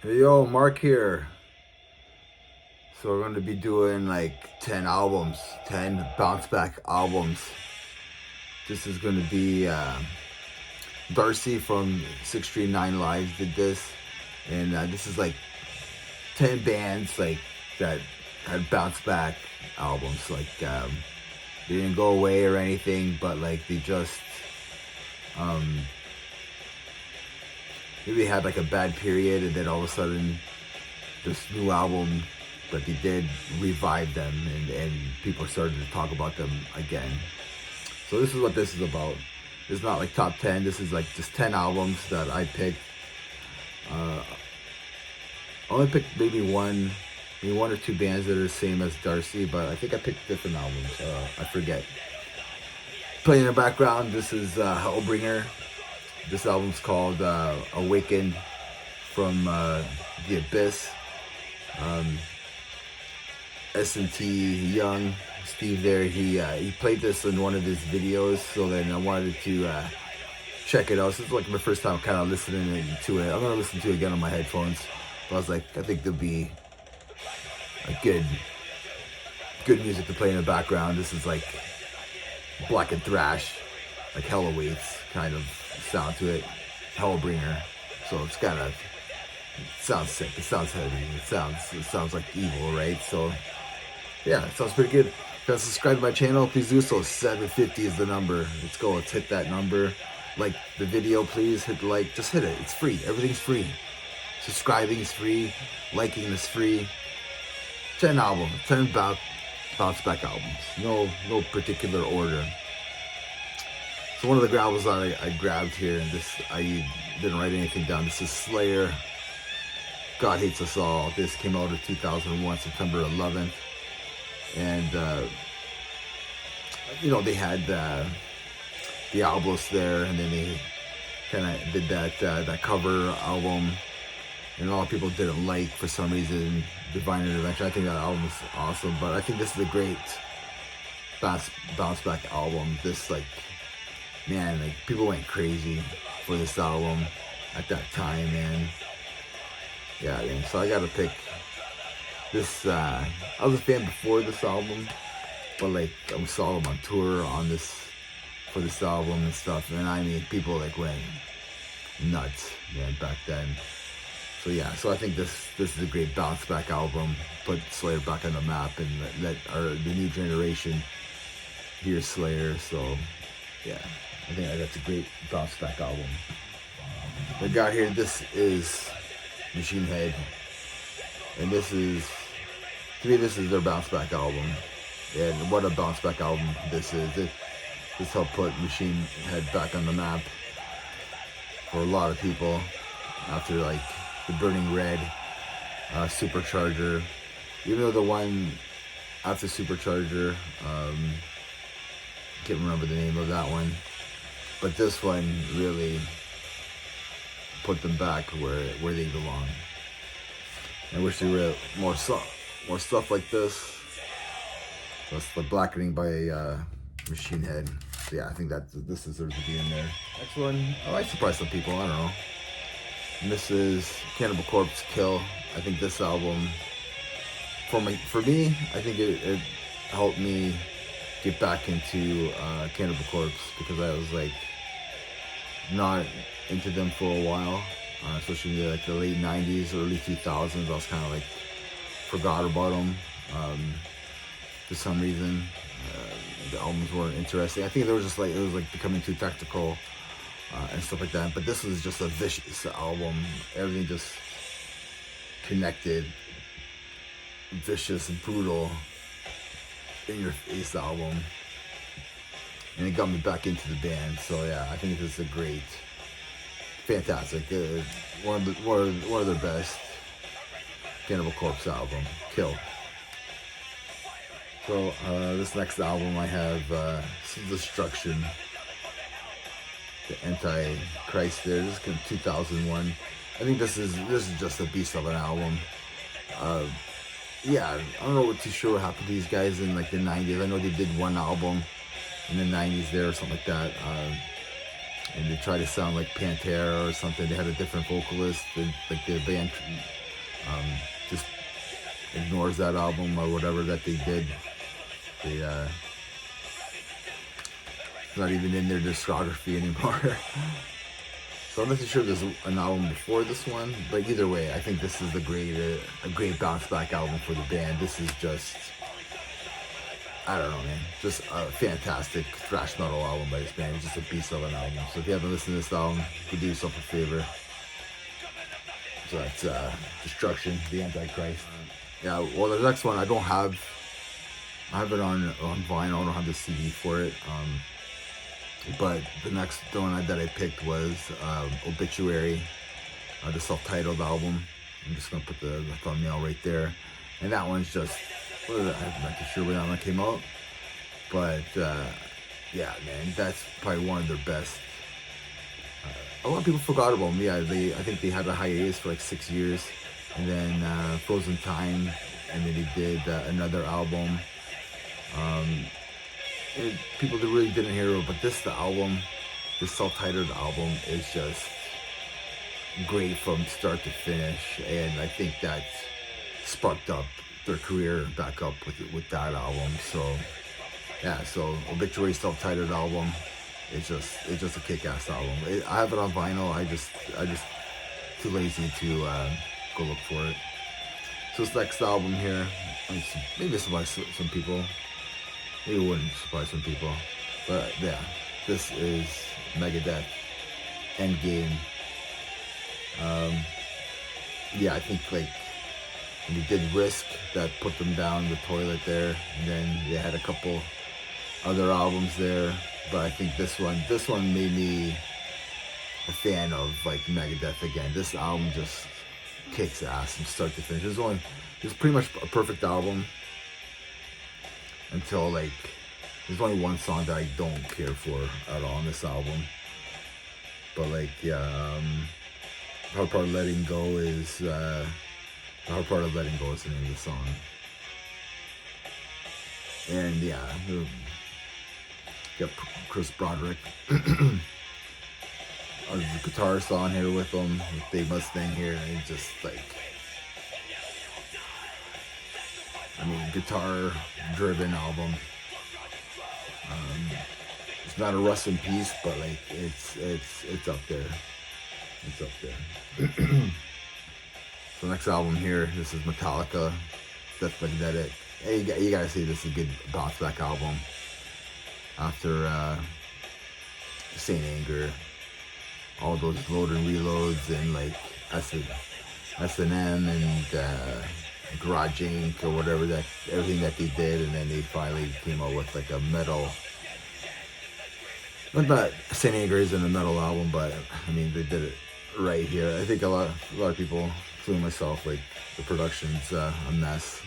Hey yo, Mark here. So we're going to be doing like 10 albums, 10 bounce back albums. This is going to be Darcy from 639 Lives did this. And this is like 10 bands like that had bounce back albums. Like they didn't go away or anything, but like they just maybe had like a bad period, and then all of a sudden this new album, but they did revive them, and people started to talk about them again. So this is what this is about. It's not like top 10. This is like just 10 albums that I picked. I only picked maybe one or two bands that are the same as Darcy, but I think I picked different albums. I forget. Playing in the background, this is Hellbringer. This album's called Awaken from the Abyss. S&T Young, Steve there, he played this in one of his videos, so then I wanted to check it out. This is like my first time kind of listening to it. I'm going to listen to it again on my headphones. But I was like, I think there'll be a good music to play in the background. This is like black and thrash, like Hell Awaits kind of sound to it. Hellbringer. So it's kind of, it sounds sick, it sounds heavy, it sounds like evil, right? So yeah, it sounds pretty good. If you guys subscribe to my channel, please do so. 750 is the number. Let's go, let's hit that number. Like the video, please hit the like, just hit it. It's free, everything's free. Subscribing is free, liking is free. 10 albums, 10 bounce back albums. No particular order. So one of the albums I grabbed here, and this, I didn't write anything down. This is Slayer, God Hates Us All. This came out in 2001, September 11th. And, they had the albums there, and then they kind of did that cover album. And a lot of people didn't like, for some reason, Divine Intervention. I think that album is awesome, but I think this is a great bounce back album. This, like, man, like, people went crazy for this album at that time, man. Yeah, man, so I gotta pick this. I was a fan before this album, but like I saw them on tour for this album and stuff, and I mean, people like went nuts, man, back then. So yeah, so I think this is a great bounce back album. Put Slayer back on the map and let the new generation hear Slayer. So yeah, I think that's a great bounce back album. I got here. This is Machine Head, and this is, to me, this is their bounce back album. And what a bounce back album this is. This helped put Machine Head back on the map for a lot of people after like the Burning Red, Supercharger. Even though the one after Supercharger, can't remember the name of that one, but this one really put them back where they belong. I wish there were more stuff like this. That's the Blackening by Machine Head. So yeah, I think that this deserves to be in there. Next one, I might surprise some people, I don't know. And this is Cannibal Corpse, Kill. I think this album, for me, I think it helped me get back into Cannibal Corpse, because I was like not into them for a while, especially like the late 90s, early 2000s. I was kind of like forgot about them for some reason. The albums weren't interesting. I think it was like becoming too technical and stuff like that. But this was just a vicious album. Everything just connected, vicious, brutal, in your face album, and it got me back into the band. So yeah, I think this is a great, fantastic, one of their best Cannibal Corpse album, Kill. So this next album I have Destruction, the Antichrist there. This is from 2001. I think this is just a beast of an album. Yeah, I don't know too sure what happened to these guys in like the 90s. I know they did one album in the 90s there or something like that. and they try to sound like Pantera or something. They had a different vocalist, and like the band just ignores that album or whatever that they did. They not even in their discography anymore. So I'm not too sure there's an album before this one, but either way, I think this is a great bounce back album for the band. This is just, I don't know, man, just a fantastic thrash metal album by this band. It's just a beast of an album. So if you haven't listened to this album, go do yourself a favor. So that's Destruction, the Antichrist. Yeah, well, the next one I have it on vinyl. I don't have the CD for it. But the one that I picked was Obituary, the self-titled album. I'm just gonna put the thumbnail right there, and that one's just, I'm not too sure when that one came out, but yeah, man, that's probably one of their best. A lot of people forgot about them. Yeah, I think they had a hiatus for like 6 years, and then Frozen Time, and then they did another album. People that really didn't hear it, but this self-titled album is just great from start to finish, and I think that sparked up their career back up with that album. So yeah, so Obituary self-titled album, it's just a kick-ass album. I have it on vinyl. I just too lazy to go look for it. So this next album here, maybe surprise some people. It wouldn't surprise some people, but yeah, this is Megadeth Endgame. Yeah, I think like when they did Risk, that put them down the toilet there, and then they had a couple other albums there, but I think this one made me a fan of like Megadeth again. This album just kicks ass from start to finish. It's pretty much a perfect album. Until like, there's only one song that I don't care for at all on this album. But like, yeah, Hard Part of Letting Go is the name of the song. And yeah, got Chris Broderick, the guitarist on here with him, with Dave Mustaine here, and he's just like, I mean, guitar-driven album. It's not a rust in peace, but like it's up there. It's up there. So next album here, this is Metallica, Death Magnetic. Hey, you gotta see this is a good bounce back album. After Saint Anger, all those load and reloads and like S&M and Garage Inc. or whatever, that everything that they did, and then they finally came out with like a metal. Not Saint Anger isn't a metal album, but I mean they did it right here. I think a lot of people, including myself, like the production's a mess,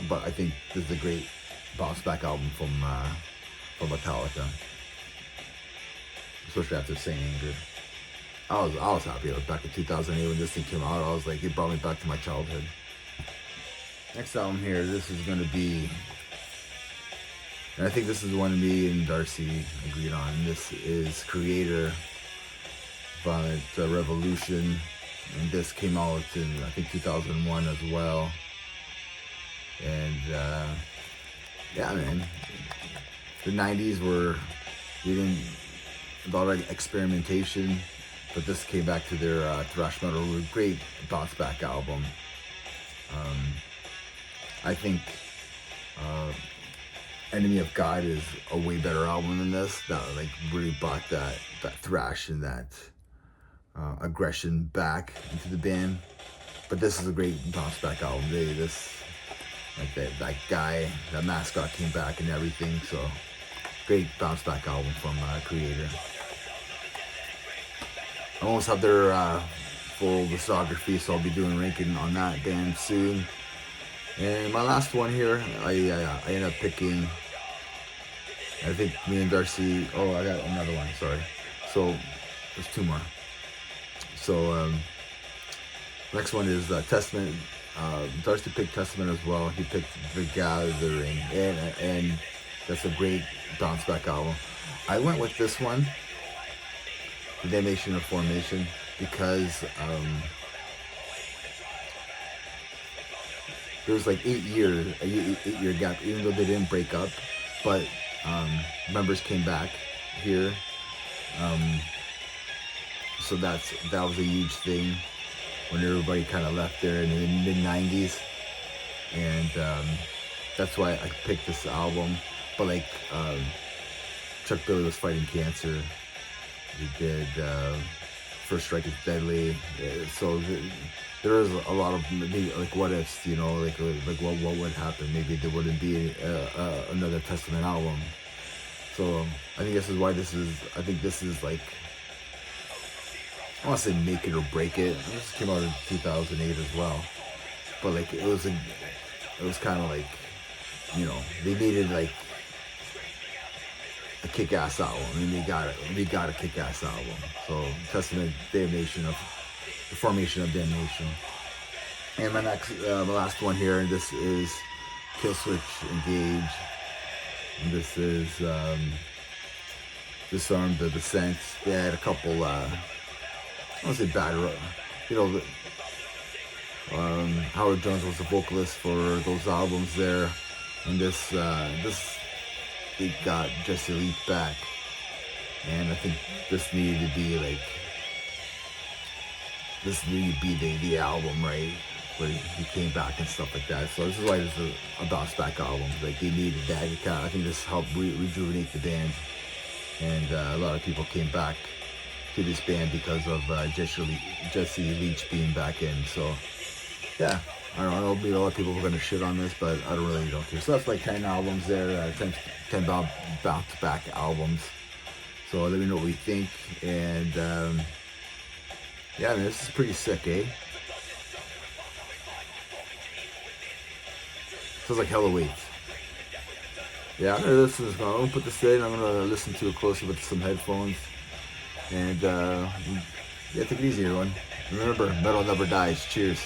but I think this is a great bounce back album from Metallica, especially after Saint Anger. I was happy. I was back in 2008 when this thing came out. I was like, it brought me back to my childhood. Next album here, this is going to be, and I think this is the one me and Darcy agreed on. This is Creator by Revolution, and this came out in, I think, 2001 as well. And yeah, man, the 90s were a lot of experimentation, but this came back to their thrash metal, great bounce back album. I think Enemy of God is a way better album than this. That like really brought that thrash and that aggression back into the band. But this is a great bounce back album. That guy, that mascot came back and everything. So great bounce back album from Creator. I almost have their full discography, so I'll be doing ranking on that band soon. And my last one here, I ended up picking, I think me and Darcy, I got another one, sorry. So, there's two more. So, next one is Testament. Darcy picked Testament as well. He picked The Gathering, and that's a great bounce back album. I went with this one the Damnation of Formation, because there was like 8 year gap, even though they didn't break up, but members came back here. So that was a huge thing when everybody kind of left there in the mid '90s, and that's why I picked this album. But like Chuck Billy was fighting cancer. He did First Strike is Deadly. So there is a lot of maybe like what ifs, you know, like what would happen? Maybe there wouldn't be another Testament album. So I think this is why this is. I think this is like, I want to say make it or break it. This came out in 2008 as well, but like it was kind of like, you know, they needed like a kick-ass album, and we got a kick-ass album. So Testament, Damnation of the Formation of Damnation. And my last one here, and this is Killswitch Engage, and this is Disarm the Descent. They had a couple I don't say bad, you know, Howard Jones was the vocalist for those albums there, and this they got Jesse Leach back, and I think this needed to be like, the album, right, where he came back and stuff like that. So this is why this is a bounce back album. Like they needed that. I think this helped rejuvenate the band, and a lot of people came back to this band because of Jesse Leach being back in. So yeah, I don't know, maybe a lot of people were going to shit on this, but I don't care. So that's like 10 albums there, 10 bounce back albums. So let me know what you think, and yeah, man, this is pretty sick, eh? Sounds like hella weight. Yeah, I'm gonna put this in, I'm gonna listen to it closer with some headphones. And yeah, take it easy, everyone. Remember, metal never dies. Cheers.